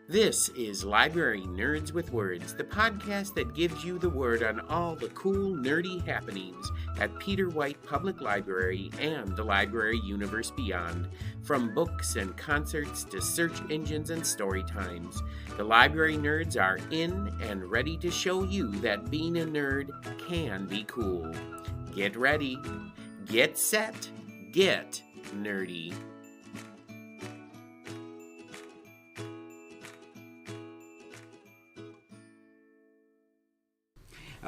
This is Library Nerds with Words, the podcast that gives you the word on all the cool, nerdy happenings at Peter White Public Library and the library universe beyond. From books and concerts to search engines and story times, the library nerds are in and ready to show you that being a nerd can be cool. Get ready, get set, get nerdy.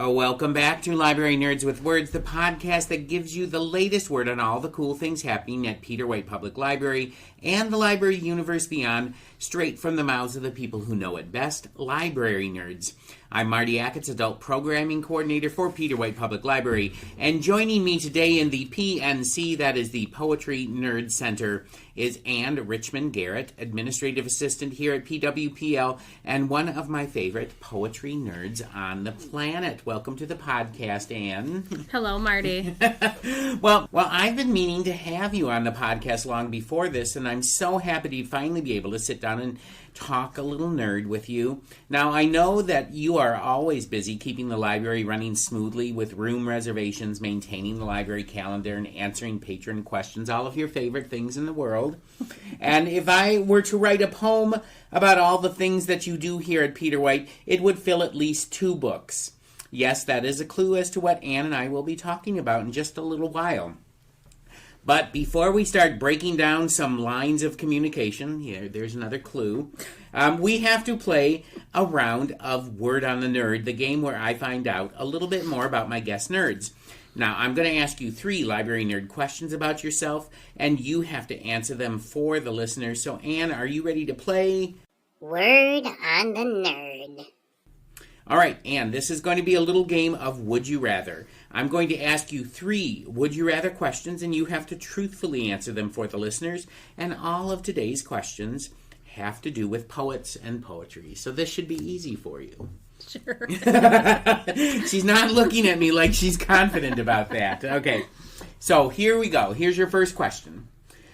Welcome back to Library Nerds with Words, the podcast that gives you the latest word on all the cool things happening at Peter White Public Library and the library universe beyond, straight from the mouths of the people who know it best, library nerds. I'm Marty Ackett's Adult Programming Coordinator for Peter White Public Library, and joining me today in the PNC, that is the Poetry Nerd Center, is Richmond, Garrett, Administrative Assistant here at PWPL, and one of my favorite poetry nerds on the planet. Welcome to the podcast, Anne. Hello, Marty. Well, I've been meaning to have you on the podcast long before this, and I'm so happy to finally be able to sit down and talk a little nerd with you. Now, I know that you are always busy keeping the library running smoothly with room reservations, maintaining the library calendar, and answering patron questions, all of your favorite things in the world. And if I were to write a poem about all the things that you do here at Peter White, it would fill at least 2 books. Yes, that is a clue as to what Anne and I will be talking about in just a little while. But before we start breaking down some lines of communication, here, there's another clue, we have to play a round of Word on the Nerd, the game where I find out a little bit more about my guest nerds. Now, I'm going to ask you 3 library nerd questions about yourself, and you have to answer them for the listeners. So, Anne, are you ready to play Word on the Nerd? All right, Anne, this is going to be a little game of Would You Rather. I'm going to ask you 3 Would You Rather questions, and you have to truthfully answer them for the listeners. And all of today's questions have to do with poets and poetry. So this should be easy for you. Sure. She's not looking at me like she's confident about that. Okay, so here we go. Here's your first question.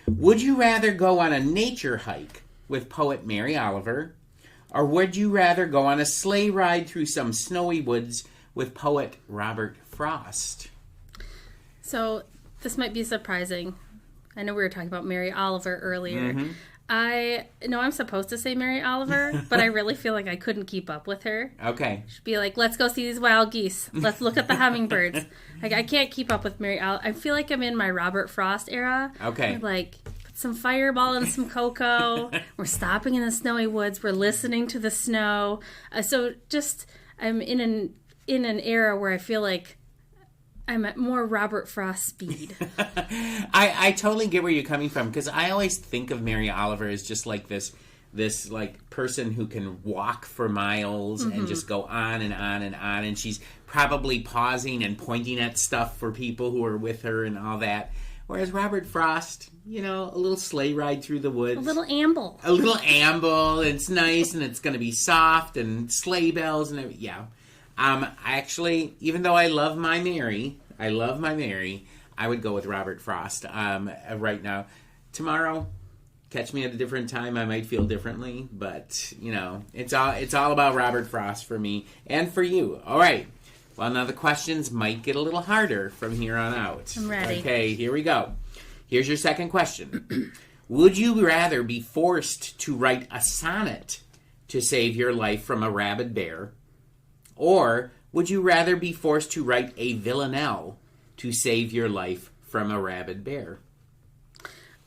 Would you rather go on a nature hike with poet Mary Oliver, or would you rather go on a sleigh ride through some snowy woods with poet Robert Frost? So, this might be surprising. I know we were talking about Mary Oliver earlier. Mm-hmm. I know I'm supposed to say Mary Oliver, but I really feel like I couldn't keep up with her. Okay. She'd be like, let's go see these wild geese. Let's look at the hummingbirds. Like, I can't keep up with Mary Oliver. I feel like I'm in my Robert Frost era. Okay. I'm like, some Fireball and some cocoa. We're stopping in the snowy woods. We're listening to the snow. So just, I'm in an era where I feel like I'm at more Robert Frost speed. I totally get where you're coming from, because I always think of Mary Oliver as just like this like person who can walk for miles and just go on and on and on, and she's probably pausing and pointing at stuff for people who are with her and all that. Whereas Robert Frost, you know, a little sleigh ride through the woods. A little amble. It's nice, and it's going to be soft, and sleigh bells, and everything. Yeah. Actually, even though I love my Mary, I would go with Robert Frost right now. Tomorrow, catch me at a different time, I might feel differently, but, you know, it's all about Robert Frost for me and for you. All right. Well, now the questions might get a little harder from here on out. I'm ready. Okay, here we go. Here's your second question. Would you rather be forced to write a sonnet to save your life from a rabid bear, or would you rather be forced to write a villanelle to save your life from a rabid bear?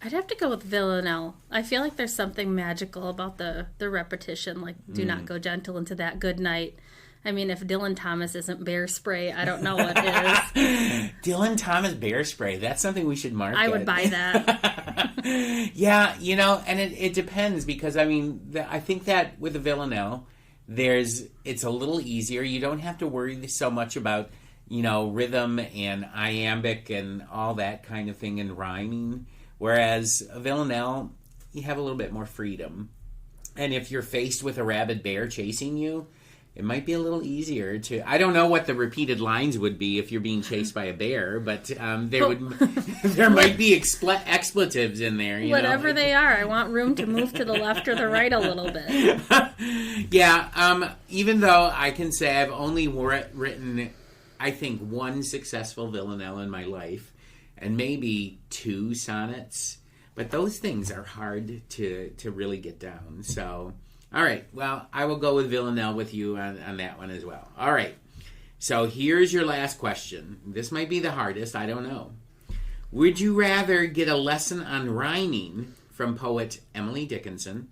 I'd have to go with villanelle. I feel like there's something magical about the repetition, like do not go gentle into that good night. I mean, if Dylan Thomas isn't bear spray, I don't know what is. Dylan Thomas bear spray. That's something we should market. I would buy that. Yeah, you know, and it depends, because, I mean, I think that with a villanelle, it's a little easier. You don't have to worry so much about, you know, rhythm and iambic and all that kind of thing and rhyming. Whereas a villanelle, you have a little bit more freedom. And if you're faced with a rabid bear chasing you, it might be a little easier to. I don't know what the repeated lines would be if you're being chased by a bear, but there might be expletives in there. Whatever they are, I want room to move to the left or the right a little bit. Yeah. Even though I can say I've only written, I think, one successful villanelle in my life, and maybe 2 sonnets. But those things are hard to really get down. So, all right. Well, I will go with villanelle with you on that one as well. All right. So here's your last question. This might be the hardest. I don't know. Would you rather get a lesson on rhyming from poet Emily Dickinson,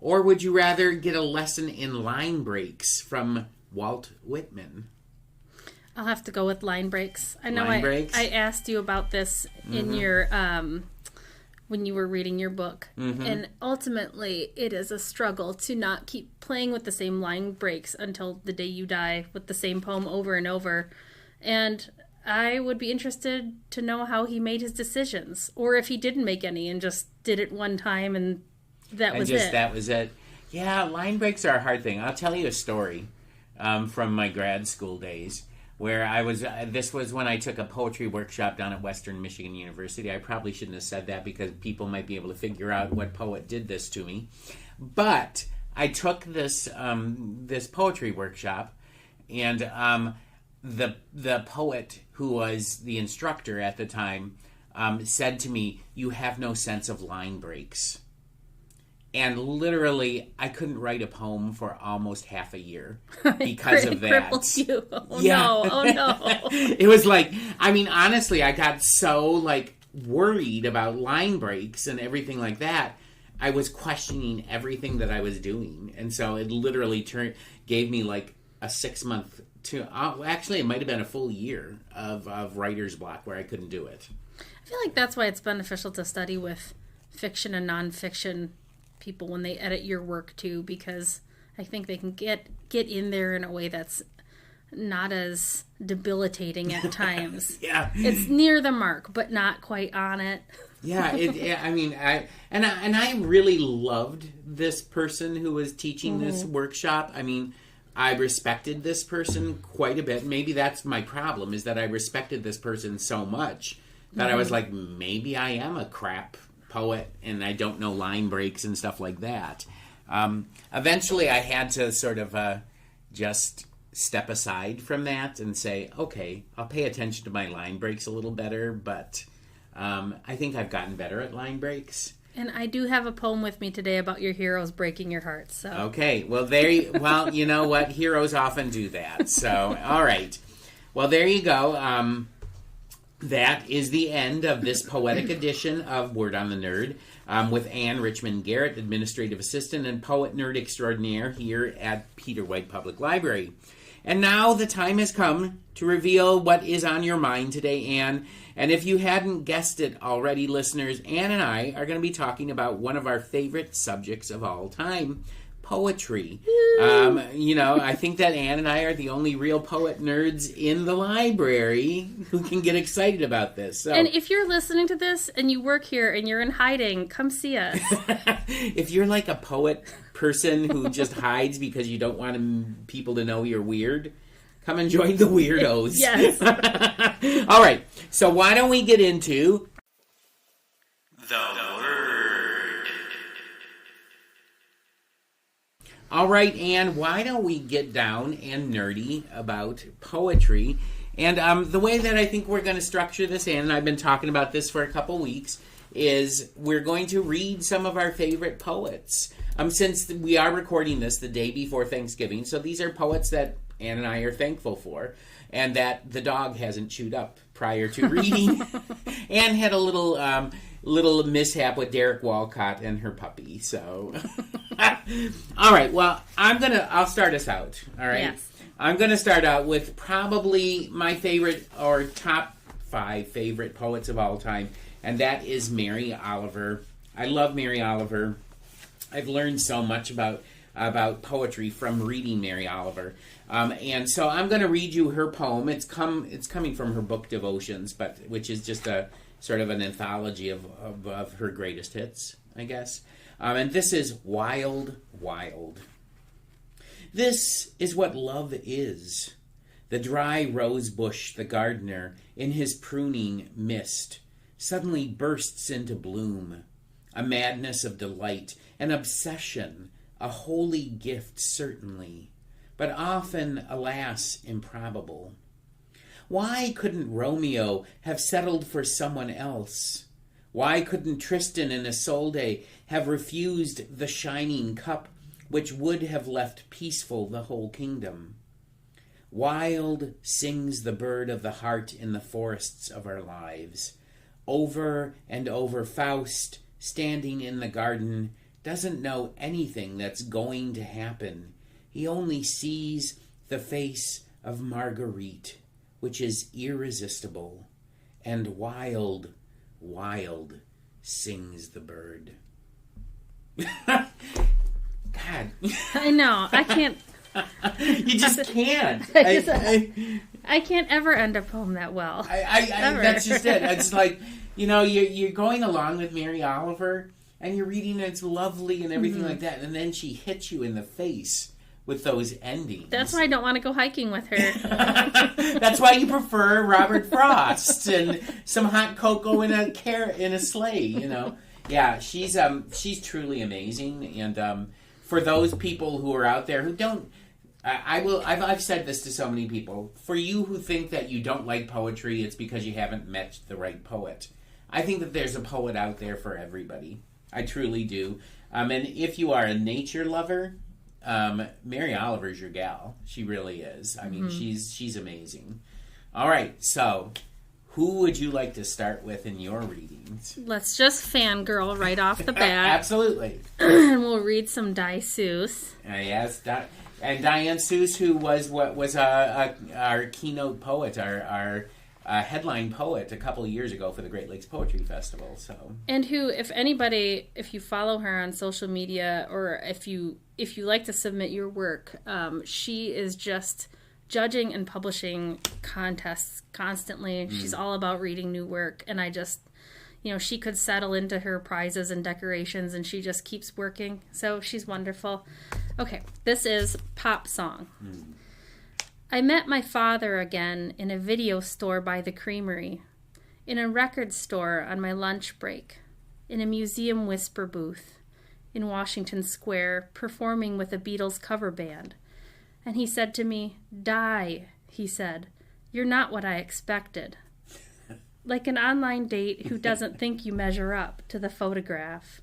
or would you rather get a lesson in line breaks from Walt Whitman? I'll have to go with line breaks. I know I asked you about this in your when you were reading your book. And ultimately, it is a struggle to not keep playing with the same line breaks until the day you die with the same poem over and over. And I would be interested to know how he made his decisions, or if he didn't make any and just did it one time and that was it. Yeah, line breaks are a hard thing. I'll tell you a story from my grad school days, where I was, this was when I took a poetry workshop down at Western Michigan University. I probably shouldn't have said that because people might be able to figure out what poet did this to me. But I took this this poetry workshop, and the poet who was the instructor at the time said to me, "You have no sense of line breaks." And literally, I couldn't write a poem for almost half a year because of that. Crippled you. Oh no. It was like, I mean, honestly, I got so like worried about line breaks and everything like that. I was questioning everything that I was doing. And so it literally gave me like a 6-month to, actually it might have been a full year of writer's block where I couldn't do it. I feel like that's why it's beneficial to study with fiction and nonfiction people when they edit your work too, because I think they can get in there in a way that's not as debilitating at times. Yeah, it's near the mark, but not quite on it. Yeah, I mean, I really loved this person who was teaching this workshop. I mean, I respected this person quite a bit. Maybe that's my problem, is that I respected this person so much that I was like, maybe I am a crap poet and I don't know line breaks and stuff like that. Eventually I had to sort of just step aside from that and say, okay, I'll pay attention to my line breaks a little better, but I think I've gotten better at line breaks. And I do have a poem with me today about your heroes breaking your heart. So okay, well you know what, heroes often do that. So all right, well there you go. That is the end of this poetic edition of Word on the Nerd with Anne Richmond Garrett, Administrative Assistant and Poet Nerd Extraordinaire here at Peter White Public Library. And now the time has come to reveal what is on your mind today, Anne. And if you hadn't guessed it already, listeners, Anne and I are going to be talking about one of our favorite subjects of all time, poetry. I think that Anne and I are the only real poet nerds in the library who can get excited about this. So, and if you're listening to this and you work here and you're in hiding, come see us. If you're like a poet person who just hides because you don't want people to know you're weird, come and join the weirdos. Yes. All right. So why don't we get into the word? All right, Anne, why don't we get down and nerdy about poetry? And the way that I think we're going to structure this, Anne and I've been talking about this for a couple weeks, is we're going to read some of our favorite poets. Since we are recording this the day before Thanksgiving, so these are poets that Anne and I are thankful for, and that the dog hasn't chewed up prior to reading. Anne had a little mishap with Derek Walcott and her puppy, so... All right, well, I'll start us out, all right? Yes. I'm going to start out with probably my favorite, or top 5 favorite poets of all time, and that is Mary Oliver. I love Mary Oliver. I've learned so much about poetry from reading Mary Oliver. And so I'm going to read you her poem. It's coming from her book Devotions, which is just a sort of an anthology of her greatest hits, I guess. And this is Wild, Wild. This is what love is. The dry rose bush, the gardener, in his pruning mist, suddenly bursts into bloom. A madness of delight, an obsession, a holy gift certainly, but often, alas, improbable. Why couldn't Romeo have settled for someone else? Why couldn't Tristan and Isolde have refused the shining cup which would have left peaceful the whole kingdom? Wild sings the bird of the heart in the forests of our lives. Over and over, Faust, standing in the garden, doesn't know anything that's going to happen. He only sees the face of Marguerite, which is irresistible, and wild, wild sings the bird. God. I know. I can't. You just can't. I can't ever end a poem that well. That's just it. It's like, you're going along with Mary Oliver, and you're reading, and it's lovely and everything like that, and then she hits you in the face with those endings. That's why I don't want to go hiking with her. That's why you prefer Robert Frost and some hot cocoa in a sleigh. Yeah, she's truly amazing, and for those people who are out there who don't. I've said this to so many people. For you who think that you don't like poetry, it's because you haven't met the right poet. I think that there's a poet out there for everybody. I truly do. And if you are a nature lover, Mary Oliver's your gal. She really is. I mean, she's amazing. All right, so who would you like to start with in your readings? Let's just fangirl right off the bat. Absolutely. And we'll read some Die Seuss. Yes, and Diane Seuss, who was our keynote poet, our headline poet a couple of years ago for the Great Lakes Poetry Festival. So, and who, if you follow her on social media, or if you like to submit your work, she is just judging and publishing contests constantly. She's all about reading new work, and I just, she could settle into her prizes and decorations, and she just keeps working. So she's wonderful. Okay, this is Pop Song. I met my father again in a video store by the creamery, in a record store on my lunch break, in a museum whisper booth, in Washington Square, performing with a Beatles cover band. And he said to me, "Die," he said. "You're not what I expected." Like an online date who doesn't think you measure up to the photograph.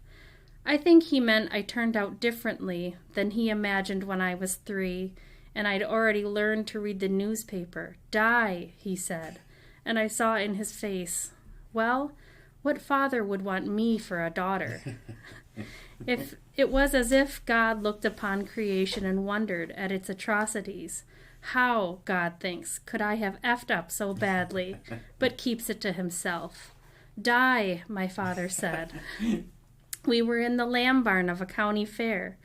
I think he meant I turned out differently than he imagined when I was 3, and I'd already learned to read the newspaper. "Die," he said, and I saw in his face, well, what father would want me for a daughter? If it was as if God looked upon creation and wondered at its atrocities. How, God thinks, could I have effed up so badly, but keeps it to himself? "Die," my father said. We were in the lamb barn of a county fair.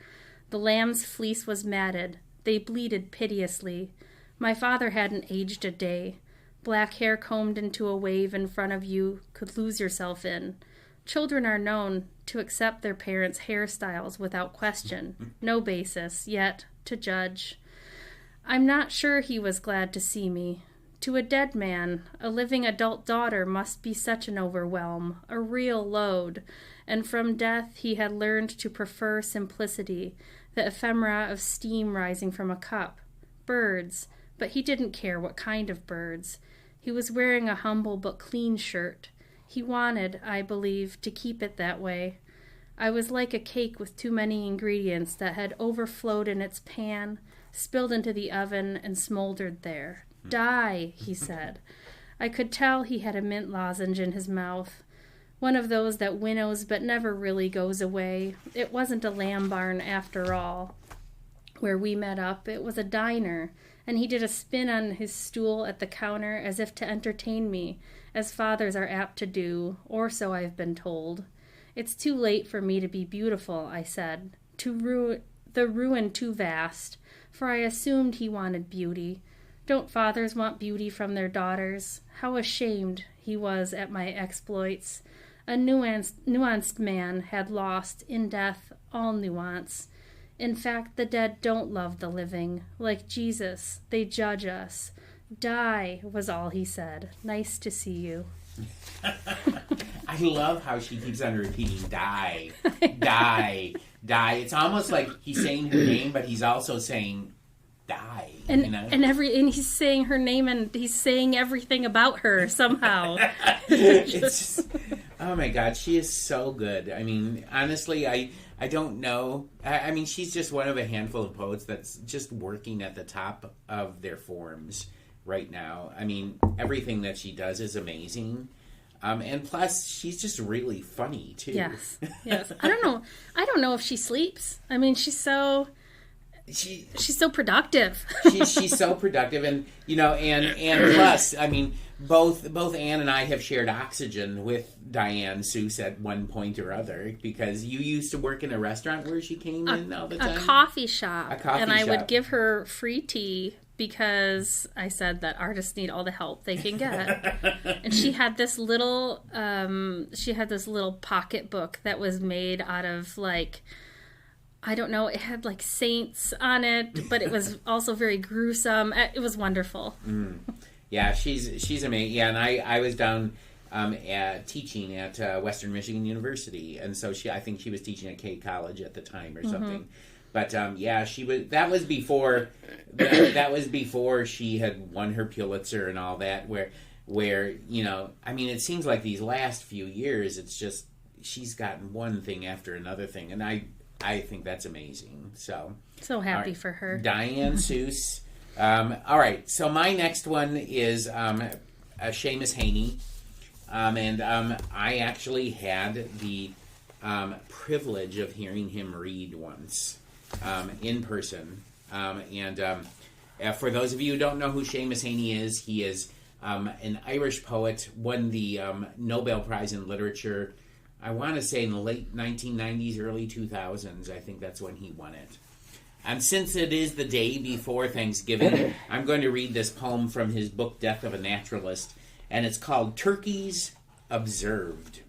The lamb's fleece was matted. They bleated piteously. My father hadn't aged a day. Black hair combed into a wave in front of you could lose yourself in. Children are known to accept their parents' hairstyles without question, no basis, yet to judge. I'm not sure he was glad to see me. To a dead man, a living adult daughter must be such an overwhelm, a real load, and from death he had learned to prefer simplicity, the ephemera of steam rising from a cup. Birds, but he didn't care what kind of birds. He was wearing a humble but clean shirt. He wanted, I believe, to keep it that way. I was like a cake with too many ingredients that had overflowed in its pan, spilled into the oven, and smoldered there. "Die," he said. I could tell he had a mint lozenge in his mouth, one of those that winnows but never really goes away. It wasn't a lamb barn after all. Where we met up, it was a diner, and he did a spin on his stool at the counter as if to entertain me, as fathers are apt to do, or so I've been told. "It's too late for me to be beautiful," I said, the ruin too vast, for I assumed he wanted beauty. Don't fathers want beauty from their daughters? How ashamed he was at my exploits. A nuanced man had lost, in death, all nuance. In fact, the dead don't love the living. Like Jesus, they judge us. Die was all he said. Nice to see you. I love how she keeps on repeating die, die, die. It's almost like he's saying her name, but he's also saying die. And you know? and he's saying her name, and he's saying everything about her somehow. It's just, oh my God, she is so good. I mean, honestly, I don't know. I mean, she's just one of a handful of poets that's just working at the top of their forms right now. I mean, everything that she does is amazing. And plus, she's just really funny, too. Yes. I don't know if she sleeps. I mean, she's so productive. she's so productive, and and plus, I mean, both Anne and I have shared oxygen with Diane Seuss at one point or other, because you used to work in a restaurant where she came in all the time. A coffee shop. And I would give her free tea because I said that artists need all the help they can get. And she had this little pocketbook that was made out of, like, I don't know, it had like saints on it, but it was also very gruesome. It was wonderful. Yeah, she's amazing. Yeah, and I was down teaching at Western Michigan University, and so I think she was teaching at K College at the time or something. But yeah, she was. That was before. That was before she had won her Pulitzer and all that. Where I mean, it seems like these last few years, it's just she's gotten one thing after another thing, and I think that's amazing. So happy for her, Diane Seuss. All right, so my next one is Seamus Heaney, and I actually had the privilege of hearing him read once in person. And for those of you who don't know who Seamus Heaney is, he is an Irish poet, won the Nobel Prize in Literature, I want to say in the late 1990s, early 2000s. I think that's when he won it. And since it is the day before Thanksgiving, I'm going to read this poem from his book, Death of a Naturalist, and it's called Turkeys Observed.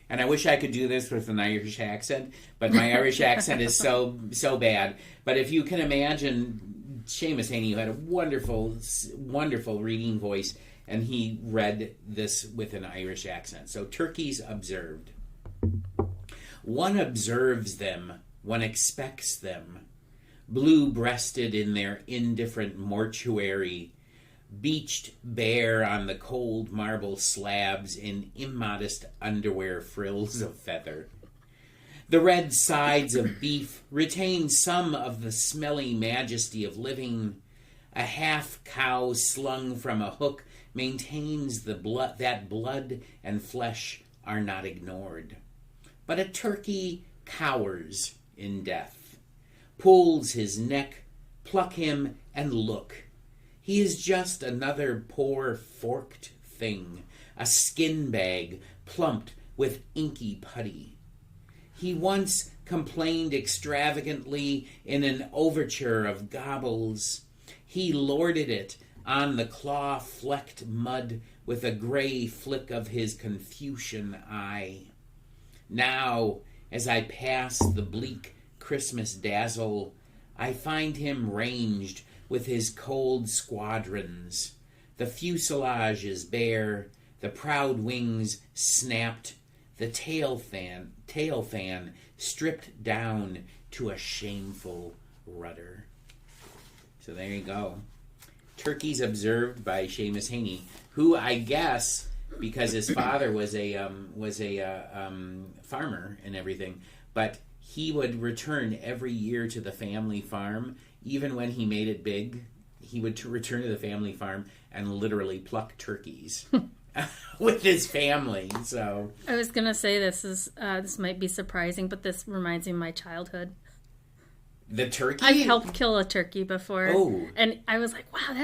And I wish I could do this with an Irish accent, but my Irish accent is so bad. But if you can imagine Seamus Heaney, who had a wonderful, wonderful reading voice, and he read this with an Irish accent. So, Turkeys Observed. One observes them, one expects them, blue-breasted in their indifferent mortuary, beached bare on the cold marble slabs in immodest underwear frills of feather. The red sides of beef retain some of the smelly majesty of living. A half cow slung from a hook maintains that blood and flesh are not ignored. But a turkey cowers in death, pulls his neck, pluck him, and look. He is just another poor forked thing, a skin bag plumped with inky putty. He once complained extravagantly in an overture of gobbles. He lorded it on the claw-flecked mud with a gray flick of his Confucian eye. Now, as I pass the bleak Christmas dazzle, I find him ranged with his cold squadrons. The fuselage is bare, the proud wings snapped, the tail fan stripped down to a shameful rudder. So there you go. Turkeys Observed by Seamus Heaney, who I guess, because his father was a farmer and everything, but he would return every year to the family farm. Even when he made it big, he would return to the family farm and literally pluck turkeys with his family. So I was gonna say this might be surprising, but this reminds me of my childhood. The turkey? I've helped kill a turkey before. Oh. And I was like, wow,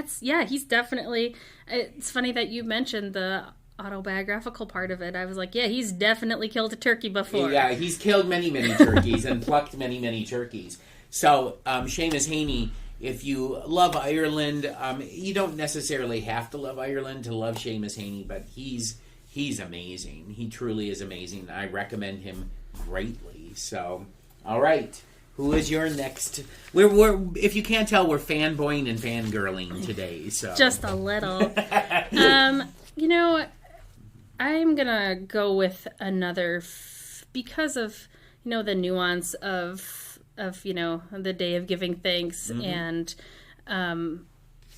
he's definitely... It's funny that you mentioned the autobiographical part of it. I was like, yeah, he's definitely killed a turkey before. Yeah, he's killed many, many turkeys and plucked many, many turkeys. So, Seamus Heaney, if you love Ireland, you don't necessarily have to love Ireland to love Seamus Heaney, but he's amazing. He truly is amazing. I recommend him greatly. So, all right. Who is your next? We're if you can't tell, we're fanboying and fangirling today. So Just a little. You know, I'm gonna go with another because of the nuance of the day of giving thanks, and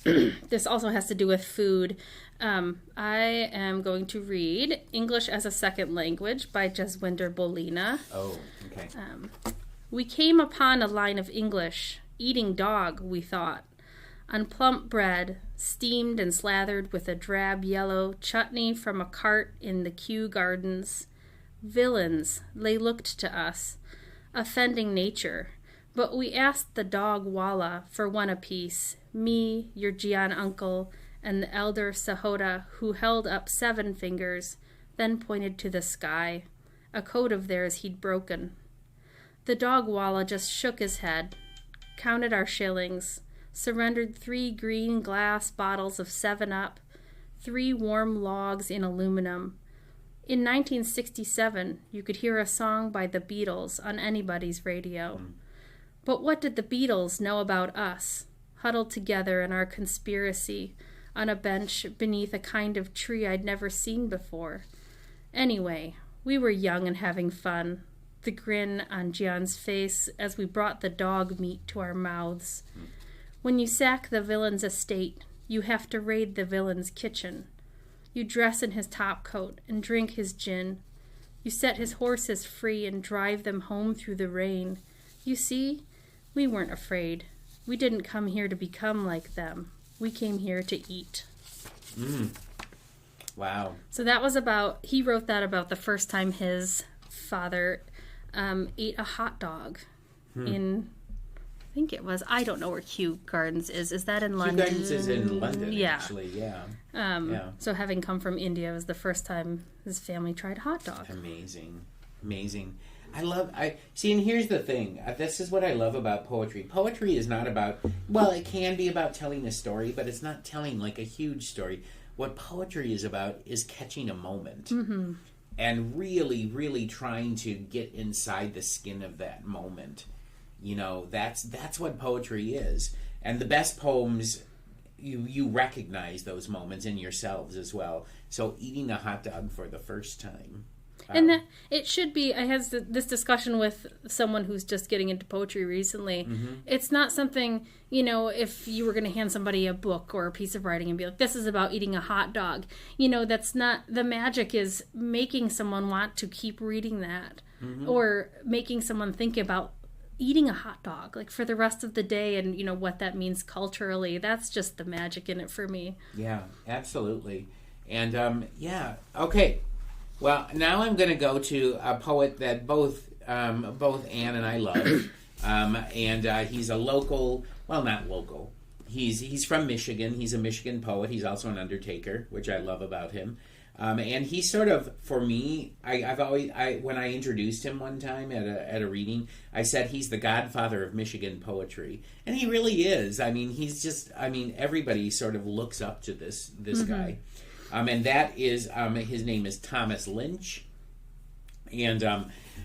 this also has to do with food. I am going to read English as a Second Language by Jaswinder Bolina. Oh, okay. We came upon a line of English, eating dog, we thought, on plump bread, steamed and slathered with a drab yellow chutney from a cart in the Kew Gardens. Villains, they looked to us, offending nature, but we asked the dog Walla for one apiece, me, your Gian uncle, and the elder Sahota, who held up 7 fingers, then pointed to the sky. A code of theirs he'd broken. The dog Walla just shook his head, counted our shillings, surrendered 3 green glass bottles of 7-Up, 3 warm logs in aluminum. In 1967, you could hear a song by the Beatles on anybody's radio. But what did the Beatles know about us, huddled together in our conspiracy on a bench beneath a kind of tree I'd never seen before? Anyway, we were young and having fun, the grin on Gian's face as we brought the dog meat to our mouths. When you sack the villain's estate, you have to raid the villain's kitchen. You dress in his topcoat and drink his gin. You set his horses free and drive them home through the rain. You see, we weren't afraid. We didn't come here to become like them. We came here to eat. Wow. So that was he wrote that about the first time his father ate a hot dog in, I think it was, I don't know where Kew Gardens is. Is that in London? Kew Gardens is in London, actually, yeah. So having come from India, it was the first time his family tried hot dog. Amazing. See, and here's the thing. This is what I love about poetry. Poetry is not about, well, it can be about telling a story, but it's not telling like a huge story. What poetry is about is catching a moment. And really, really trying to get inside the skin of that moment. That's what poetry is. And the best poems, you recognize those moments in yourselves as well. So eating a hot dog for the first time. And that it should be, I had this discussion with someone who's just getting into poetry recently. It's not something, if you were going to hand somebody a book or a piece of writing and be like, this is about eating a hot dog. That's not, the magic is making someone want to keep reading that. Or making someone think about eating a hot dog, like for the rest of the day and, what that means culturally. That's just the magic in it for me. Yeah, absolutely. And, okay. Well, now I'm going to go to a poet that both Ann and I love, and he's a local. Well, not local. He's from Michigan. He's a Michigan poet. He's also an undertaker, which I love about him. And he's sort of, for me, I've always when I introduced him one time at a reading, I said he's the godfather of Michigan poetry, and he really is. I mean, he's just. I mean, everybody sort of looks up to this guy. And that is, his name is Thomas Lynch. And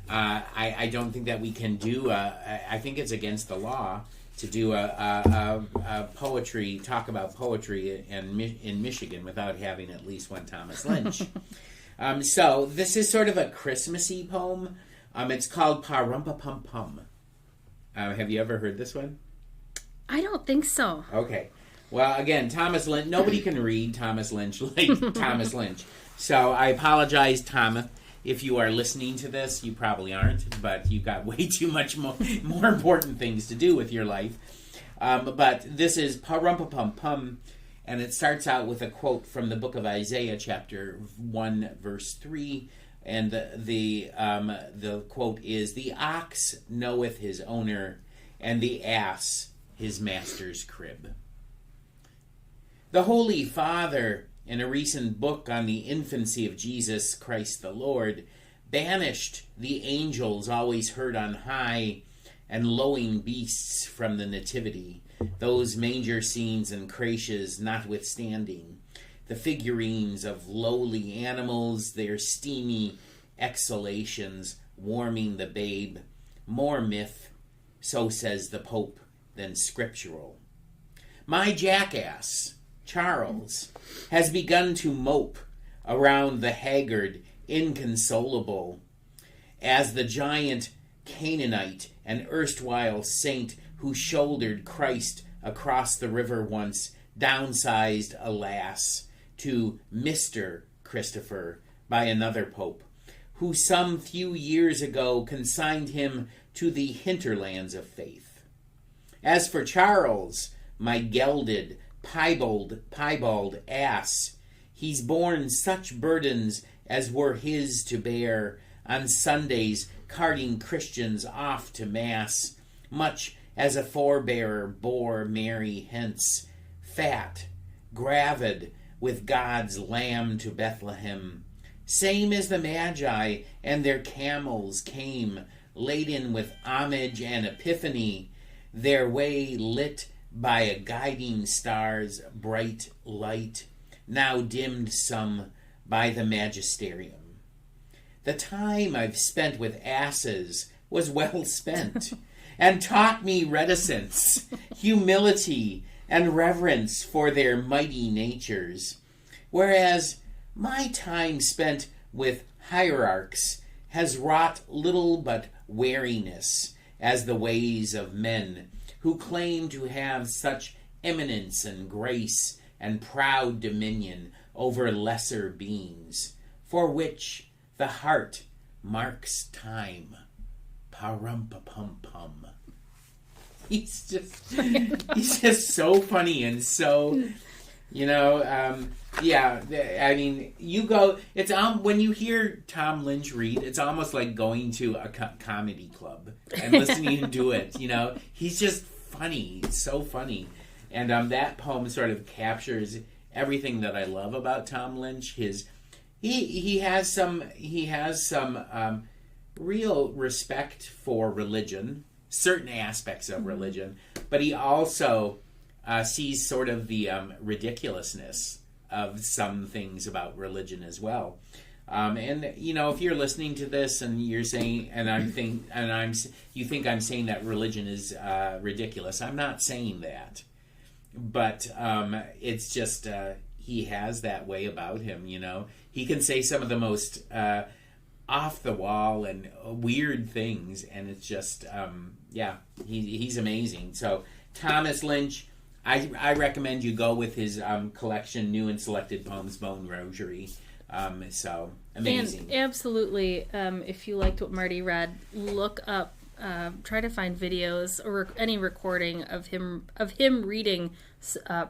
I don't think that we can do, I think it's against the law to do a poetry, talk about poetry in Michigan without having at least one Thomas Lynch. So this is sort of a Christmassy poem. It's called Pa-Rum-Pa-Pum-Pum. Have you ever heard this one? I don't think so. Okay. Well, again, Thomas Lynch. Nobody can read Thomas Lynch like Thomas Lynch. So I apologize, Thomas, if you are listening to this. You probably aren't, but you've got way too much more important things to do with your life. But this is Pa-Rum-Pa-Pum-Pum, and it starts out with a quote from the book of Isaiah, chapter 1, verse 3. And the quote is, "The ox knoweth his owner, and the ass his master's crib." The Holy Father, in a recent book on the infancy of Jesus Christ the Lord, banished the angels always heard on high and lowing beasts from the nativity, those manger scenes and creches notwithstanding, the figurines of lowly animals, their steamy exhalations warming the babe, more myth, so says the Pope, than scriptural. My jackass, Charles, has begun to mope around the haggard, inconsolable, as the giant Canaanite and erstwhile saint who shouldered Christ across the river once, downsized, alas, to Mr. Christopher by another pope, who some few years ago consigned him to the hinterlands of faith. As for Charles, my gelded, piebald ass, he's borne such burdens as were his to bear, on Sundays carting Christians off to Mass, much as a forebearer bore Mary hence, fat, gravid, with God's Lamb to Bethlehem. Same as the Magi and their camels came, laden with homage and epiphany, their way lit by a guiding star's bright light, now dimmed some by the magisterium. The time I've spent with asses was well spent, and taught me reticence, humility, and reverence for their mighty natures, whereas my time spent with hierarchs has wrought little but wariness, as the ways of men who claim to have such eminence and grace and proud dominion over lesser beings, for which the heart marks time. Pa-rum-pa-pum-pum. He's just so funny and so, I mean, you go, it's when you hear Tom Lynch read, it's almost like going to a comedy club and listening to do it, he's just funny. It's so funny. And that poem sort of captures everything that I love about Tom Lynch. He has some real respect for religion, certain aspects of religion, but he also sees sort of the ridiculousness of some things about religion as well. If you're listening to this and you're saying, you think I'm saying that religion is ridiculous, I'm not saying that. But it's just he has that way about him. He can say some of the most off the wall and weird things, and it's just he's amazing. So Thomas Lynch, I recommend you go with his collection, New and Selected Poems, Bone Rosary. So amazing. And absolutely, if you liked what Marty read, look up, try to find videos or any recording of him reading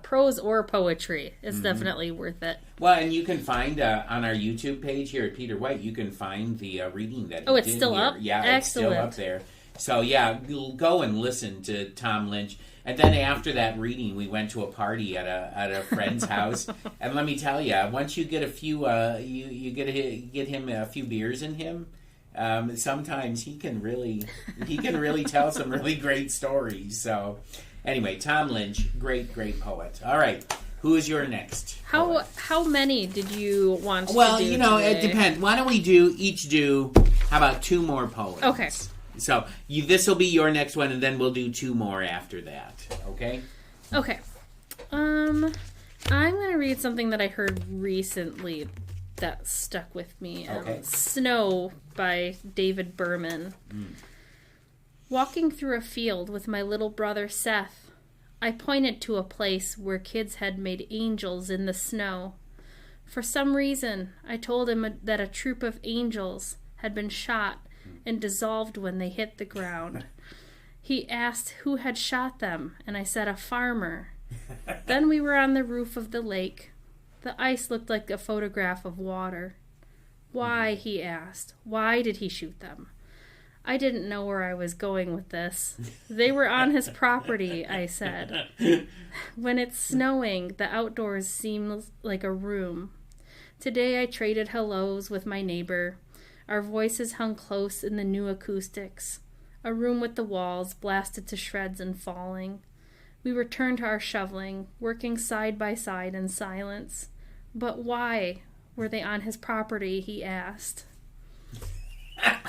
prose or poetry. It's definitely worth it. Well, and you can find on our YouTube page here at Peter White, you can find the reading that he did. Oh, it's still here. up? Yeah, Excellent. It's still up there. So yeah, go and listen to Tom Lynch. And then after that reading, we went to a party at a friend's house. And let me tell you, once you get a few, you get him a few beers in him. Sometimes he can really tell some really great stories. So anyway, Tom Lynch, great poet. All right, who is your next poet? How many did you want to do today? It depends. Why don't we each do how about 2 more poets? Okay. So this will be your next one, and then we'll do 2 more after that. Okay? Okay. I'm going to read something that I heard recently that stuck with me. Okay. Snow by David Berman. Walking through a field with my little brother Seth, I pointed to a place where kids had made angels in the snow. For some reason, I told him that a troop of angels had been shot and dissolved when they hit the ground. He asked who had shot them, and I said a farmer. Then we were on the roof of the lake. The ice looked like a photograph of water. Why, he asked. Why did he shoot them? I didn't know where I was going with this. They were on his property, I said. When it's snowing, the outdoors seem like a room. Today I traded hellos with my neighbor. Our voices hung close in the new acoustics. A room with the walls blasted to shreds and falling. We returned to our shoveling, working side by side in silence. But why were they on his property, he asked.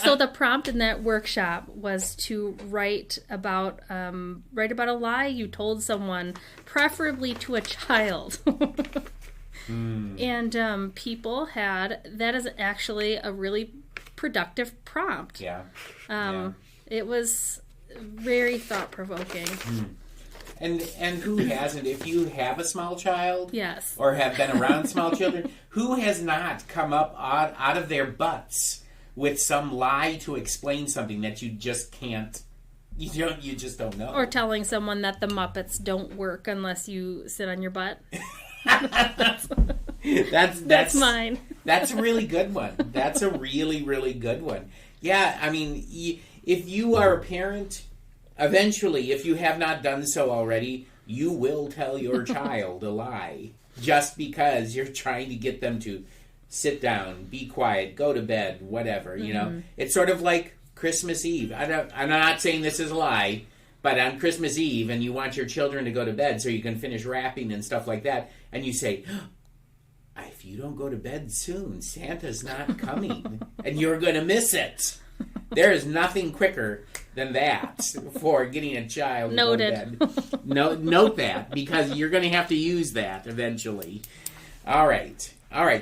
So the prompt in that workshop was to write about a lie you told someone, preferably to a child. And people that is actually a really productive prompt. Yeah. It was very thought-provoking. And who hasn't? If you have a small child, Yes. or have been around small children, who has not come up out of their butts with some lie to explain something that you just can't? You just don't know. Or telling someone that the Muppets don't work unless you sit on your butt. That's mine. That's a really good one. That's a really, really good one. Yeah, I mean, if you are a parent, eventually, if you have not done so already, you will tell your child a lie just because you're trying to get them to sit down, be quiet, go to bed, whatever. You know, it's sort of like Christmas Eve. I'm not saying this is a lie, but on Christmas Eve, and you want your children to go to bed so you can finish wrapping and stuff like that, and you say, if you don't go to bed soon, Santa's not coming, and you're going to miss it. There is nothing quicker than that for getting a child to go to bed. Note that, because you're going to have to use that eventually. All right,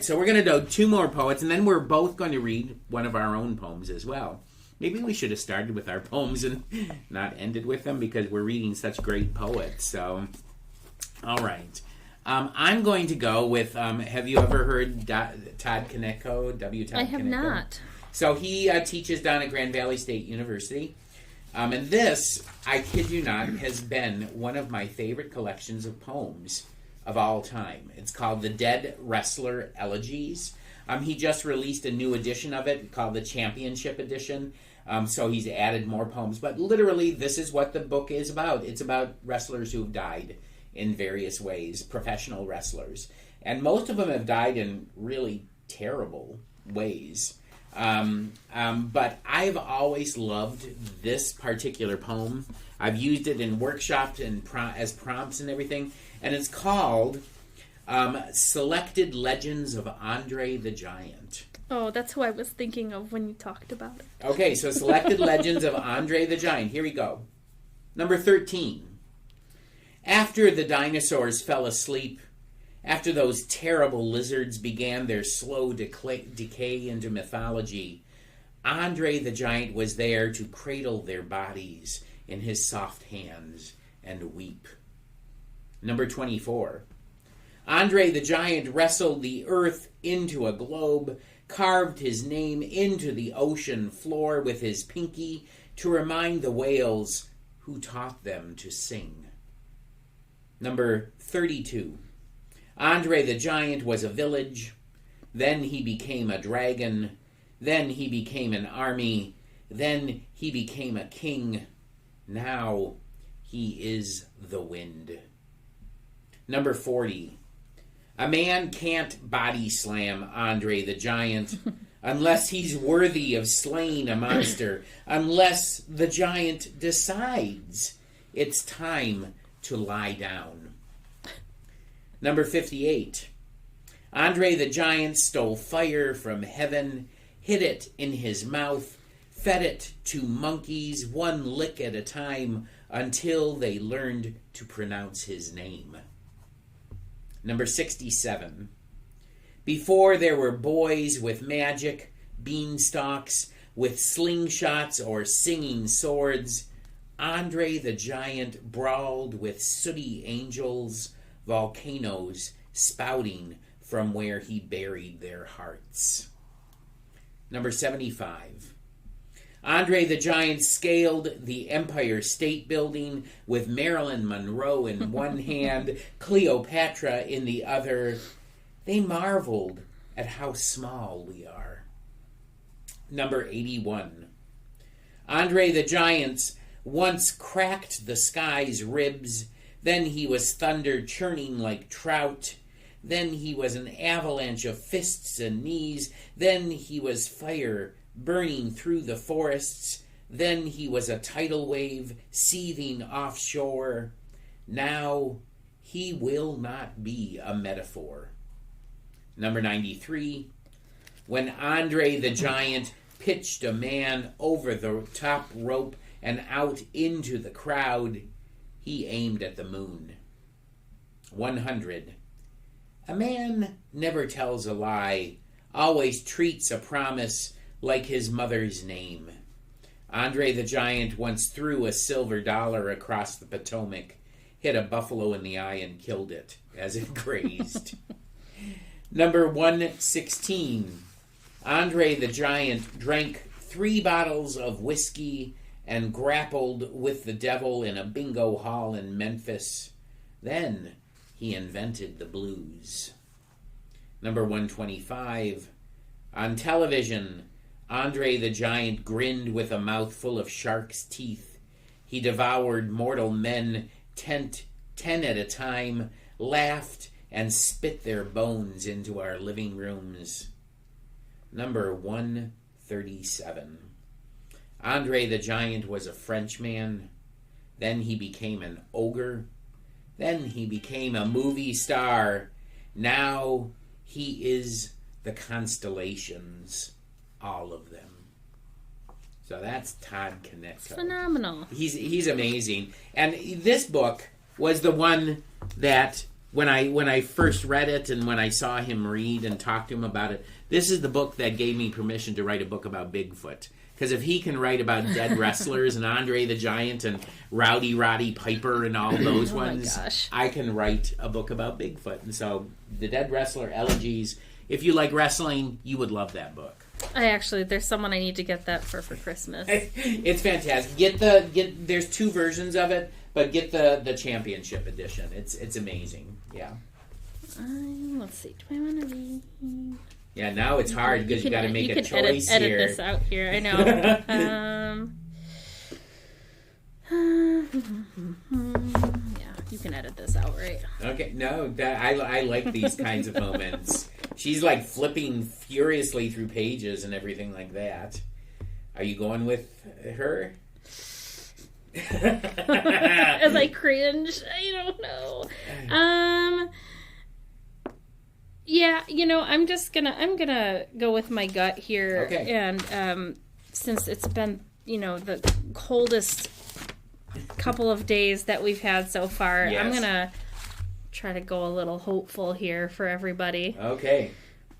so we're going to do 2 more poets, and then we're both going to read one of our own poems as well. Maybe we should have started with our poems and not ended with them, because we're reading such great poets. So, all right. I'm going to go with, have you ever heard Todd Konecko? I have not. So he teaches down at Grand Valley State University. And this, I kid you not, has been one of my favorite collections of poems of all time. It's called The Dead Wrestler Elegies. He just released a new edition of it called the Championship Edition. So he's added more poems. But literally, this is what the book is about. It's about wrestlers who've died in various ways, professional wrestlers. And most of them have died in really terrible ways. But I've always loved this particular poem. I've used it in workshops and as prompts and everything. And it's called Selected Legends of Andre the Giant. Oh, that's who I was thinking of when you talked about it. Okay, so Selected Legends of Andre the Giant. Here we go. Number 13. After the dinosaurs fell asleep, after those terrible lizards began their slow decay into mythology, Andre the Giant was there to cradle their bodies in his soft hands and weep. Number 24. Andre the Giant wrestled the earth into a globe, carved his name into the ocean floor with his pinky to remind the whales who taught them to sing. Number 32. Andre the Giant was a village, then he became a dragon, then he became an army, then he became a king, now he is the wind. Number 40. A man can't body slam Andre the Giant unless he's worthy of slaying a monster, unless the giant decides it's time to lie down. Number 58. Andre the Giant stole fire from heaven, hid it in his mouth, fed it to monkeys one lick at a time until they learned to pronounce his name. Number 67. Before there were boys with magic, beanstalks, with slingshots or singing swords, Andre the Giant brawled with sooty angels, volcanoes spouting from where he buried their hearts. Number 75. Andre the Giant scaled the Empire State Building with Marilyn Monroe in one hand, Cleopatra in the other. They marveled at how small we are. Number 81. Andre the Giant once cracked the sky's ribs, then he was thunder churning like trout, then he was an avalanche of fists and knees, then he was fire burning through the forests, then he was a tidal wave seething offshore. Now he will not be a metaphor. Number 93. When Andre the Giant pitched a man over the top rope and out into the crowd. He aimed at the moon. 100. A man never tells a lie, always treats a promise like his mother's name. Andre the Giant once threw a silver dollar across the Potomac, hit a buffalo in the eye and killed it as it grazed. Number 116. Andre the Giant drank 3 bottles of whiskey and grappled with the devil in a bingo hall in Memphis. Then he invented the blues. Number 125. On television, Andre the Giant grinned with a mouthful of shark's teeth. He devoured mortal men 10 at a time, laughed, and spit their bones into our living rooms. Number 137. Andre the Giant was a Frenchman. Then he became an ogre. Then he became a movie star. Now he is the constellations, all of them. So that's Todd Konetko. Phenomenal. He's amazing. And this book was the one that when I first read it and when I saw him read and talk to him about it, this is the book that gave me permission to write a book about Bigfoot. Because if he can write about dead wrestlers and Andre the Giant and Rowdy Roddy Piper and all those ones, I can write a book about Bigfoot. And so the Dead Wrestler Elegies, if you like wrestling, you would love that book. There's someone I need to get that for Christmas. It's fantastic. There's 2 versions of it, but get the championship edition. It's amazing. Yeah. Let's see. Do I want to read? Yeah, now it's hard because you got to make a choice edit here. Edit this out here. I know. Yeah, you can edit this out, right? Okay. No, I like these kinds of moments. She's like flipping furiously through pages and everything like that. Are you going with her? As I cringe, I don't know. Yeah, I'm gonna go with my gut here. Okay. And since it's been, the coldest couple of days that we've had so far, yes. I'm gonna try to go a little hopeful here for everybody. Okay.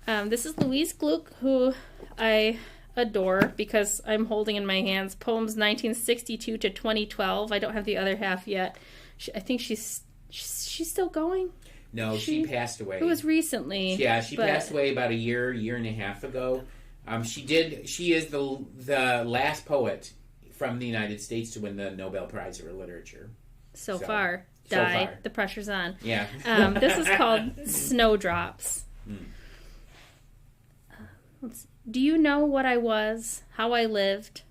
This is Louise Erdrich, who I adore because I'm holding in my hands poems 1962 to 2012. I don't have the other half yet. I think she's still going. No, she passed away. It was recently. Yeah, she passed away about a year and a half ago. She is the last poet from the United States to win the Nobel Prize for Literature. So far. Die. The pressure's on. Yeah. This is called Snowdrops. Do you know what I was, how I lived?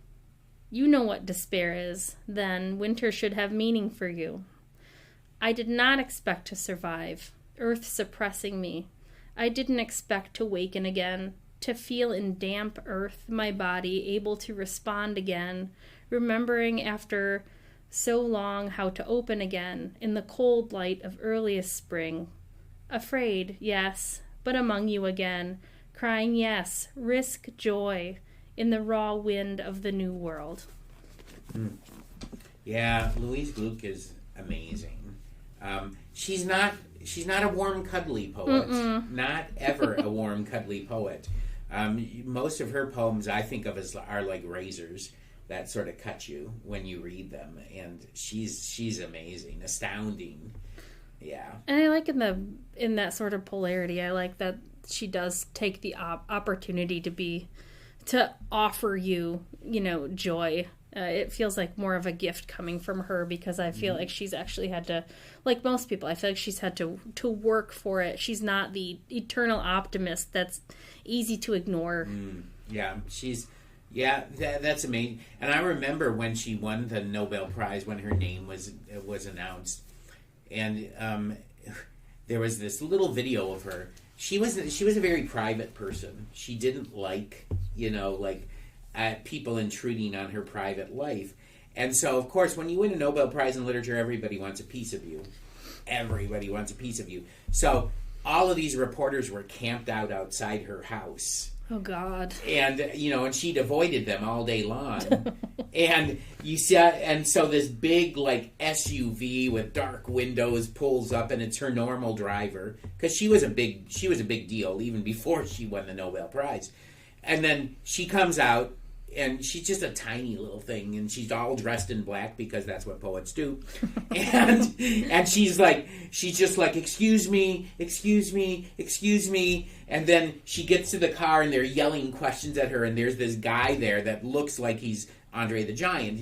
You know what despair is. Then winter should have meaning for you. I did not expect to survive, earth suppressing me. I didn't expect to waken again, to feel in damp earth my body able to respond again, remembering after so long how to open again in the cold light of earliest spring. Afraid, yes, but among you again, crying yes, risk joy in the raw wind of the new world. Yeah, Louise Erdrich is amazing. She's not a warm, cuddly poet. Not ever a warm, cuddly poet. Most of her poems I think of are like razors that sort of cut you when you read them, and she's amazing, astounding. Yeah. And I like in that sort of polarity. I like that she does take the opportunity to offer you, joy. It feels like more of a gift coming from her because I feel like she's actually had to, like most people, I feel like she's had to work for it. She's not the eternal optimist that's easy to ignore. Yeah, that's amazing. And I remember when she won the Nobel Prize, when her name was announced, and there was this little video of her. She was a very private person. She didn't like, people intruding on her private life. And so, of course, when you win a Nobel Prize in Literature, everybody wants a piece of you. Everybody wants a piece of you. So all of these reporters were camped out outside her house Oh, God. And, and she'd avoided them all day long. And you see, and so this big, like, SUV with dark windows pulls up, and it's her normal driver. Because she was a big deal even before she won the Nobel Prize. And then she comes out, and she's just a tiny little thing, and she's all dressed in black because that's what poets do. And she's just like, excuse me. And then she gets to the car, and they're yelling questions at her, and there's this guy there that looks like he's Andre the Giant,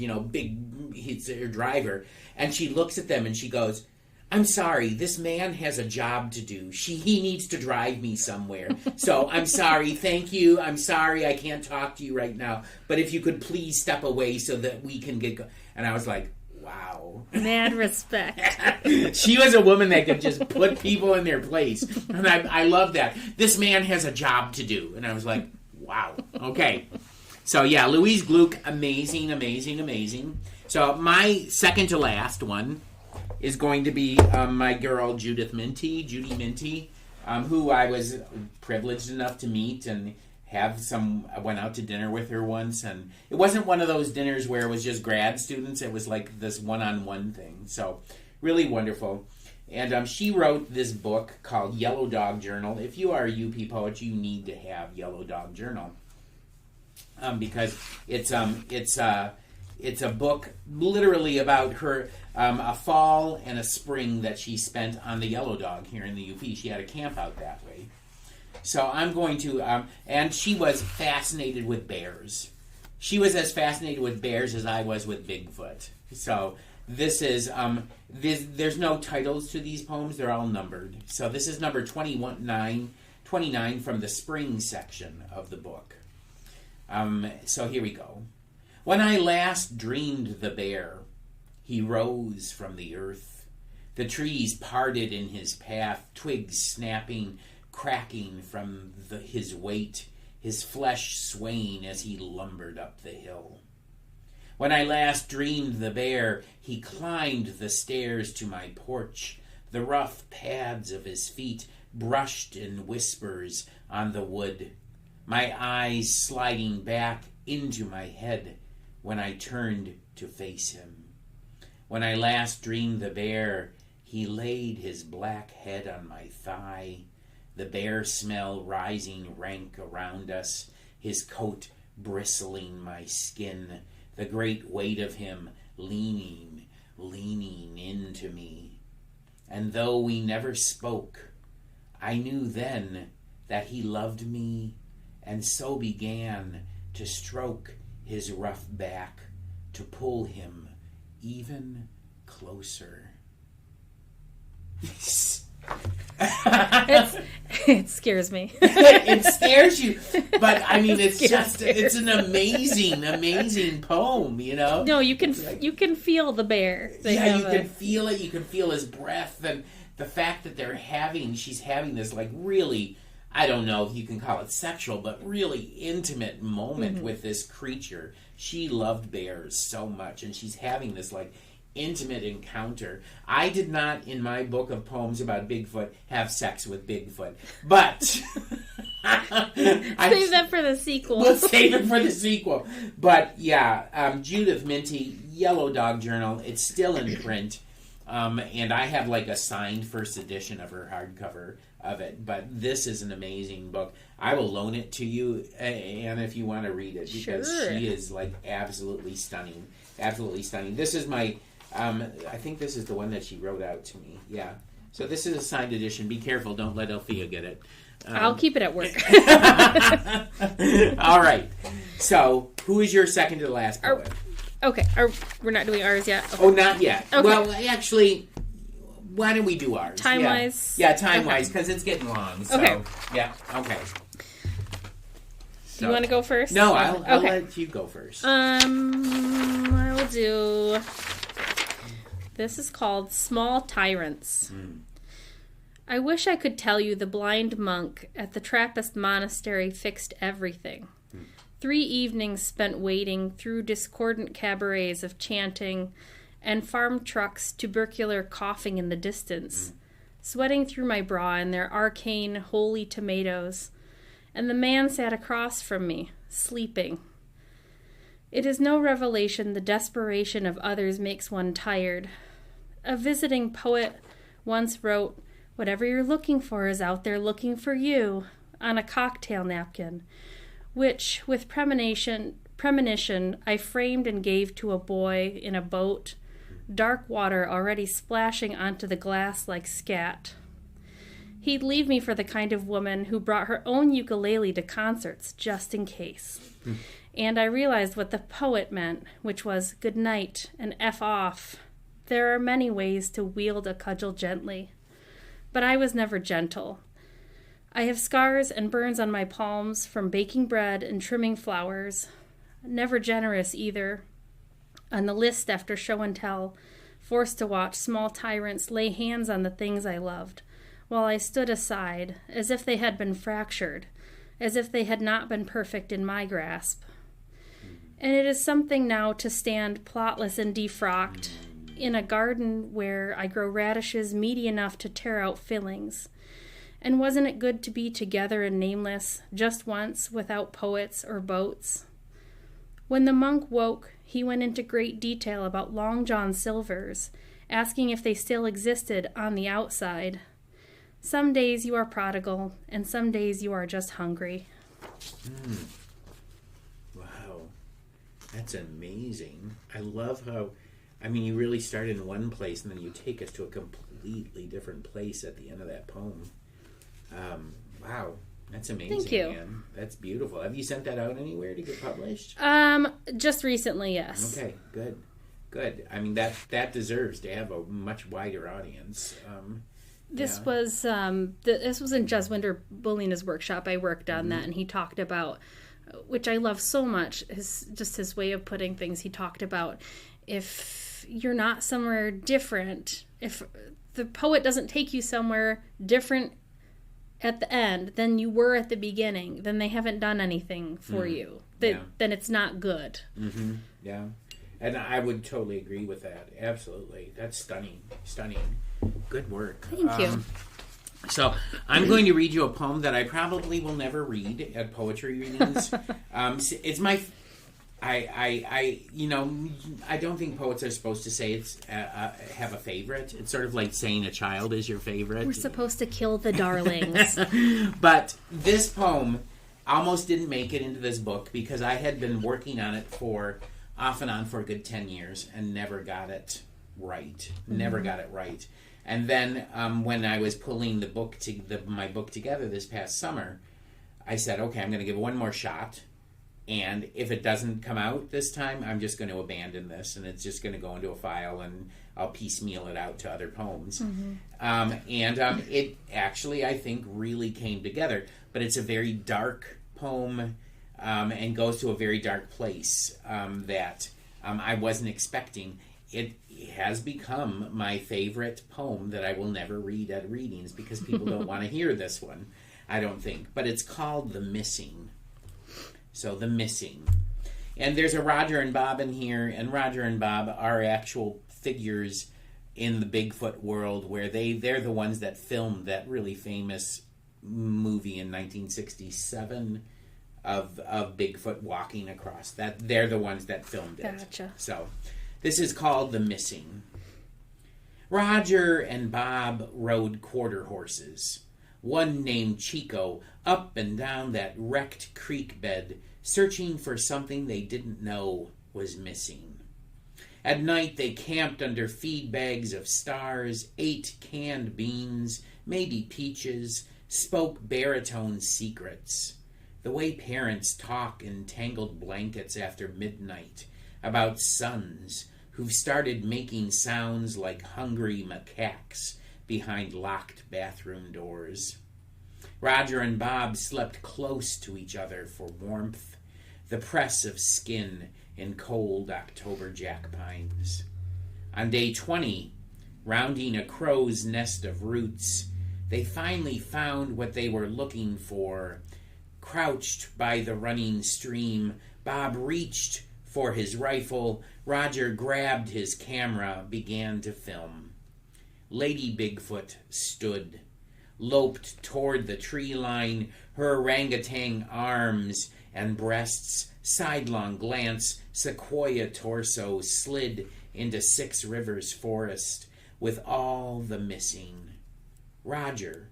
he's her driver. And she looks at them, and she goes, I'm sorry, this man has a job to do. He needs to drive me somewhere. So I'm sorry, thank you. I'm sorry, I can't talk to you right now. But if you could please step away so that we can get And I was like, wow. Mad respect. She was a woman that could just put people in their place. And I love that. This man has a job to do. And I was like, wow. Okay. So yeah, Louise Gluck, amazing. So my second to last one is going to be my girl Judy Minty, who I was privileged enough to meet and I went out to dinner with her once, and it wasn't one of those dinners where it was just grad students. It was like this one-on-one thing. So really wonderful. And she wrote this book called Yellow Dog Journal. If you are a UP poet, you need to have Yellow Dog Journal, because it's a book literally about her a fall and a spring that she spent on the Yellow Dog here in the UP. She had a camp out that way. So I'm going to, and she was fascinated with bears. She was as fascinated with bears as I was with Bigfoot. So this is, there's no titles to these poems. They're all numbered. So this is number 29 from the spring section of the book. So here we go. When I last dreamed the bear, he rose from the earth. The trees parted in his path, twigs snapping, cracking from his weight, his flesh swaying as he lumbered up the hill. When I last dreamed the bear, he climbed the stairs to my porch. The rough pads of his feet brushed in whispers on the wood, my eyes sliding back into my head when I turned to face him. When I last dreamed the bear, he laid his black head on my thigh, the bear smell rising rank around us, his coat bristling my skin, the great weight of him leaning into me. And though we never spoke, I knew then that he loved me, and so began to stroke his rough back, to pull him even closer. It scares me. It scares you, but I mean, it's an amazing poem, No, you can feel the bear. You can feel it. You can feel his breath, and the fact that she's having this like really, I don't know if you can call it sexual, but really intimate moment with this creature. She loved bears so much, and she's having this like intimate encounter. I did not, in my book of poems about Bigfoot, have sex with Bigfoot, but save that for the sequel. We'll save it for the sequel. But yeah, Judith Minty, Yellow Dog Journal. It's still in print, and I have like a signed first edition of her hardcover of it. But this is an amazing book. I will loan it to you, and if you want to read it, because she is like absolutely stunning. Absolutely stunning. This is my. I think this is the one that she wrote out to me. Yeah. So this is a signed edition. Be careful. Don't let Althea get it. I'll keep it at work. All right. So who is your second to last poet? Okay. We're not doing ours yet? Okay. Oh, not yet. Okay. Well, actually, why don't we do ours? Time-wise? Yeah, time-wise, because it's getting long. So, okay. Yeah, okay. So, you want to go first? No, I'll let you go first. I will do... This is called Small Tyrants. I wish I could tell you the blind monk at the Trappist monastery fixed everything. 3 evenings spent wading through discordant cabarets of chanting and farm trucks tubercular coughing in the distance, sweating through my bra in their arcane holy tomatoes, and the man sat across from me, sleeping. It is no revelation the desperation of others makes one tired. A visiting poet once wrote, "Whatever you're looking for is out there looking for you," on a cocktail napkin, which, with premonition, I framed and gave to a boy in a boat, dark water already splashing onto the glass like scat. He'd leave me for the kind of woman who brought her own ukulele to concerts just in case. And I realized what the poet meant, which was good night and F off. There are many ways to wield a cudgel gently. But I was never gentle. I have scars and burns on my palms from baking bread and trimming flowers. Never generous either. On the list after show and tell, forced to watch small tyrants lay hands on the things I loved, while I stood aside, as if they had been fractured, as if they had not been perfect in my grasp. And it is something now to stand plotless and defrocked in a garden where I grow radishes meaty enough to tear out fillings. And wasn't it good to be together and nameless, just once, without poets or boats? When the monk woke, he went into great detail about Long John Silver's, asking if they still existed on the outside. Some days you are prodigal, and some days you are just hungry. Wow. That's amazing. I love how, you really start in one place and then you take us to a completely different place at the end of that poem. Wow. That's amazing. Thank you. Man. That's beautiful. Have you sent that out anywhere to get published? Just recently, yes. Okay, good. That deserves to have a much wider audience. This was in Jez Winter Bulina's workshop. I worked on that, and he talked about, which I love so much, his way of putting things. He talked about if you're not somewhere different, if the poet doesn't take you somewhere different at the end than you were at the beginning, then they haven't done anything for you. Then it's not good. Mm-hmm. Yeah. And I would totally agree with that. Absolutely. That's stunning. Good work. Thank you. So I'm going to read you a poem that I probably will never read at poetry readings. It's my... I don't think poets are supposed to say it's have a favorite. It's sort of like saying a child is your favorite. We're supposed to kill the darlings. But this poem almost didn't make it into this book because I had been working on it off and on for a good 10 years and never got it right. And then when I was pulling my book together this past summer, I said, okay, I'm going to give it one more shot. And if it doesn't come out this time, I'm just going to abandon this, and it's just going to go into a file, and I'll piecemeal it out to other poems. It actually, I think, really came together. But it's a very dark poem and goes to a very dark place that I wasn't expecting. It has become my favorite poem that I will never read at readings because people don't want to hear this one, I don't think. But it's called The Missing. So, The Missing. And there's a Roger and Bob in here, and Roger and Bob are actual figures in the Bigfoot world where they're the ones that filmed that really famous movie in 1967 of Bigfoot walking across. They're the ones that filmed it. Gotcha. So, this is called The Missing. Roger and Bob rode quarter horses. One named Chico, up and down that wrecked creek bed, searching for something they didn't know was missing. At night they camped under feed bags of stars, ate canned beans, maybe peaches, spoke baritone secrets. The way parents talk in tangled blankets after midnight about sons who've started making sounds like hungry macaques behind locked bathroom doors. Roger and Bob slept close to each other for warmth, the press of skin in cold October jack pines. On day 20, rounding a crow's nest of roots, they finally found what they were looking for. Crouched by the running stream, Bob reached for his rifle. Roger grabbed his camera, began to film. Lady Bigfoot stood, loped toward the tree line, her orangutan arms and breasts, sidelong glance, sequoia torso slid into Six Rivers forest with all the missing. Roger,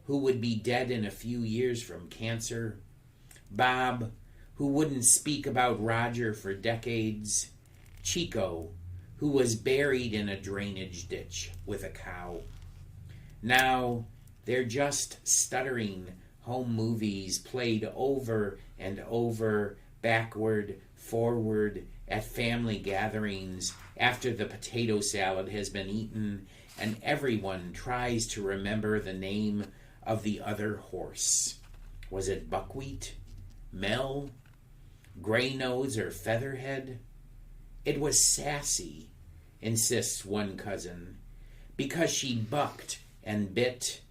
who would be dead in a few years from cancer. Bob, who wouldn't speak about Roger for decades. Chico, who was buried in a drainage ditch with a cow. Now, they're just stuttering home movies played over and over, backward, forward, at family gatherings after the potato salad has been eaten and everyone tries to remember the name of the other horse. Was it Buckwheat? Mel? Graynose or Featherhead? It was Sassy, insists one cousin, because she bucked and bit,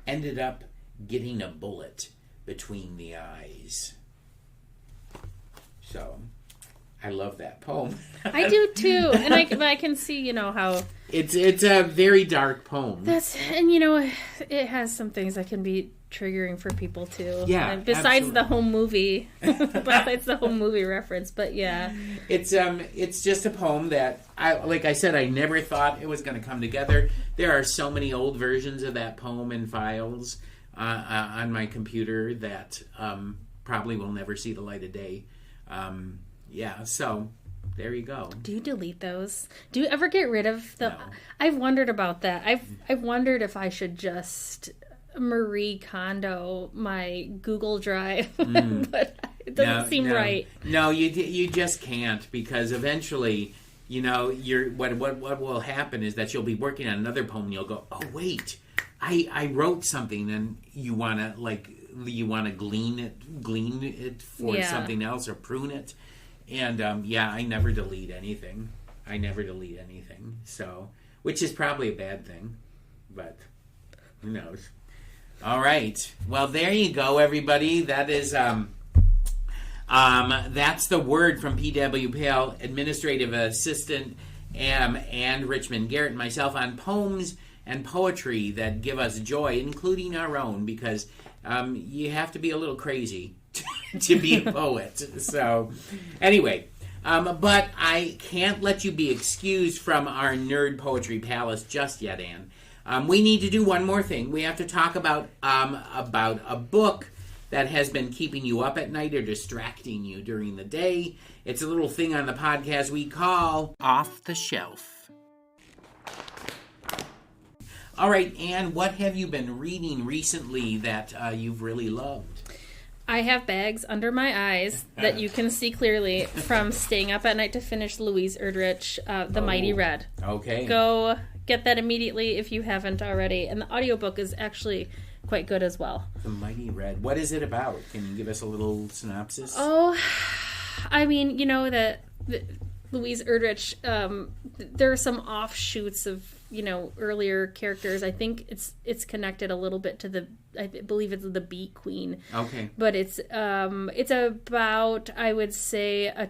ended up getting a bullet between the eyes. So, I love that poem. I do too, and I can see, how it's a very dark poem. It has some things that can be triggering for people too. Yeah, besides absolutely. the home movie, besides the home movie reference, but yeah, it's just a poem that like I said, I never thought it was going to come together. There are so many old versions of that poem in files on my computer that probably will never see the light of day. So there you go. Do you delete those? Do you ever get rid of the? No. I've wondered about that. I've wondered if I should just Marie Kondo my Google Drive, but it doesn't seem right. No, you just can't, because eventually, what will happen is that you'll be working on another poem and you'll go, oh wait, I wrote something, and you wanna glean it for something else or prune it. And I never delete anything. So, which is probably a bad thing, but who knows? All right. Well, there you go, everybody. That is that's the word from PWPL Administrative Assistant and Richmond, Garrett, and myself on poems and poetry that give us joy, including our own, because you have to be a little crazy to be a poet. So, anyway, but I can't let you be excused from our Nerd Poetry Palace just yet, Anne. We need to do one more thing. We have to talk about a book that has been keeping you up at night or distracting you during the day. It's a little thing on the podcast we call Off the Shelf. All right, Anne, what have you been reading recently that you've really loved? I have bags under my eyes that you can see clearly from staying up at night to finish Louise Erdrich, The Mighty Red. Okay. Go get that immediately if you haven't already. And the audiobook is actually quite good as well. The Mighty Red. What is it about? Can you give us a little synopsis? Oh, I mean, the Louise Erdrich, there are some offshoots of, earlier characters. I think it's connected a little bit to I believe it's the Beat Queen. Okay. But it's about, I would say, a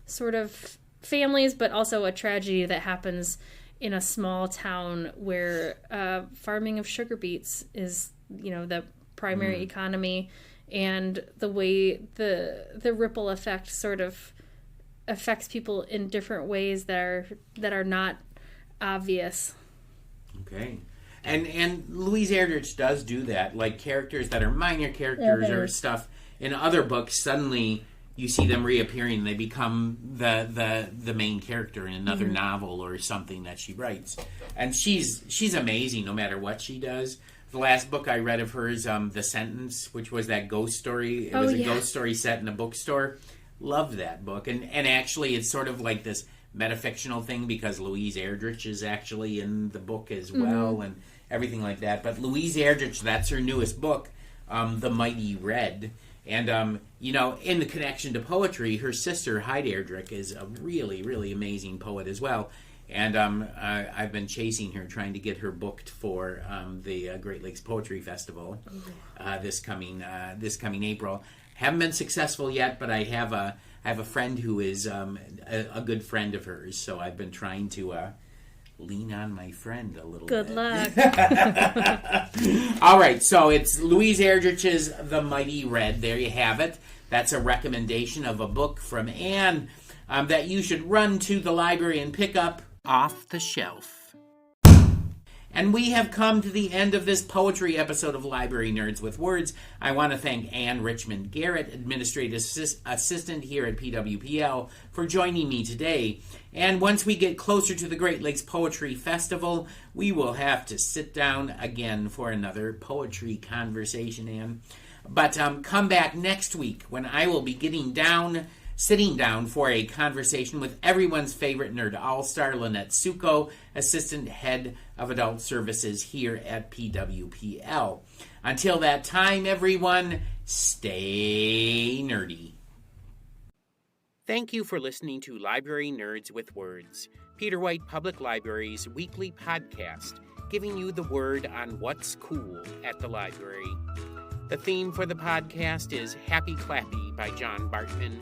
sort of families, but also a tragedy that happens in a small town where farming of sugar beets is, the primary economy, and the way the ripple effect sort of affects people in different ways that are not obvious. Okay. And Louise Erdrich does do that, like characters that are minor characters or stuff in other books, suddenly you see them reappearing and they become the main character in another novel or something that she writes. And she's amazing no matter what she does. The last book I read of hers, The Sentence, which was that ghost story. It was a ghost story set in a bookstore. Loved that book. And actually it's sort of like this metafictional thing because Louise Erdrich is actually in the book as well and everything like that. But Louise Erdrich, that's her newest book, The Mighty Red. And, in the connection to poetry, her sister, Heide Erdrich, is a really, really amazing poet as well. And I've been chasing her, trying to get her booked for the Great Lakes Poetry Festival this coming April. Haven't been successful yet, but I have a friend who is a good friend of hers, so I've been trying to lean on my friend a little Good bit. luck. All right, so it's Louise Erdrich's The Mighty Red. There you have it. That's a recommendation of a book from Anne that you should run to the library and pick up off the shelf. And we have come to the end of this poetry episode of Library Nerds with Words. I want to thank Anne Richmond Garrett, Administrative Assistant here at PWPL, for joining me today. And once we get closer to the Great Lakes Poetry Festival, we will have to sit down again for another poetry conversation, Anne. But come back next week when I will be sitting down for a conversation with everyone's favorite nerd all-star, Lynette Succo, Assistant Head of Adult Services here at PWPL. Until that time, everyone, stay nerdy. Thank you for listening to Library Nerds with Words, Peter White Public Library's weekly podcast, giving you the word on what's cool at the library. The theme for the podcast is Happy Clappy by John Bartman,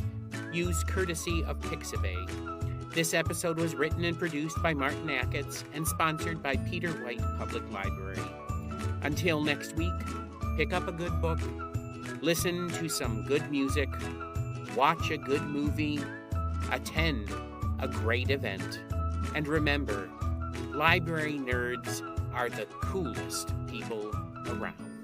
used courtesy of Pixabay. This episode was written and produced by Martin Acketts and sponsored by Peter White Public Library. Until next week, pick up a good book, listen to some good music, watch a good movie, attend a great event, and remember, library nerds are the coolest people around.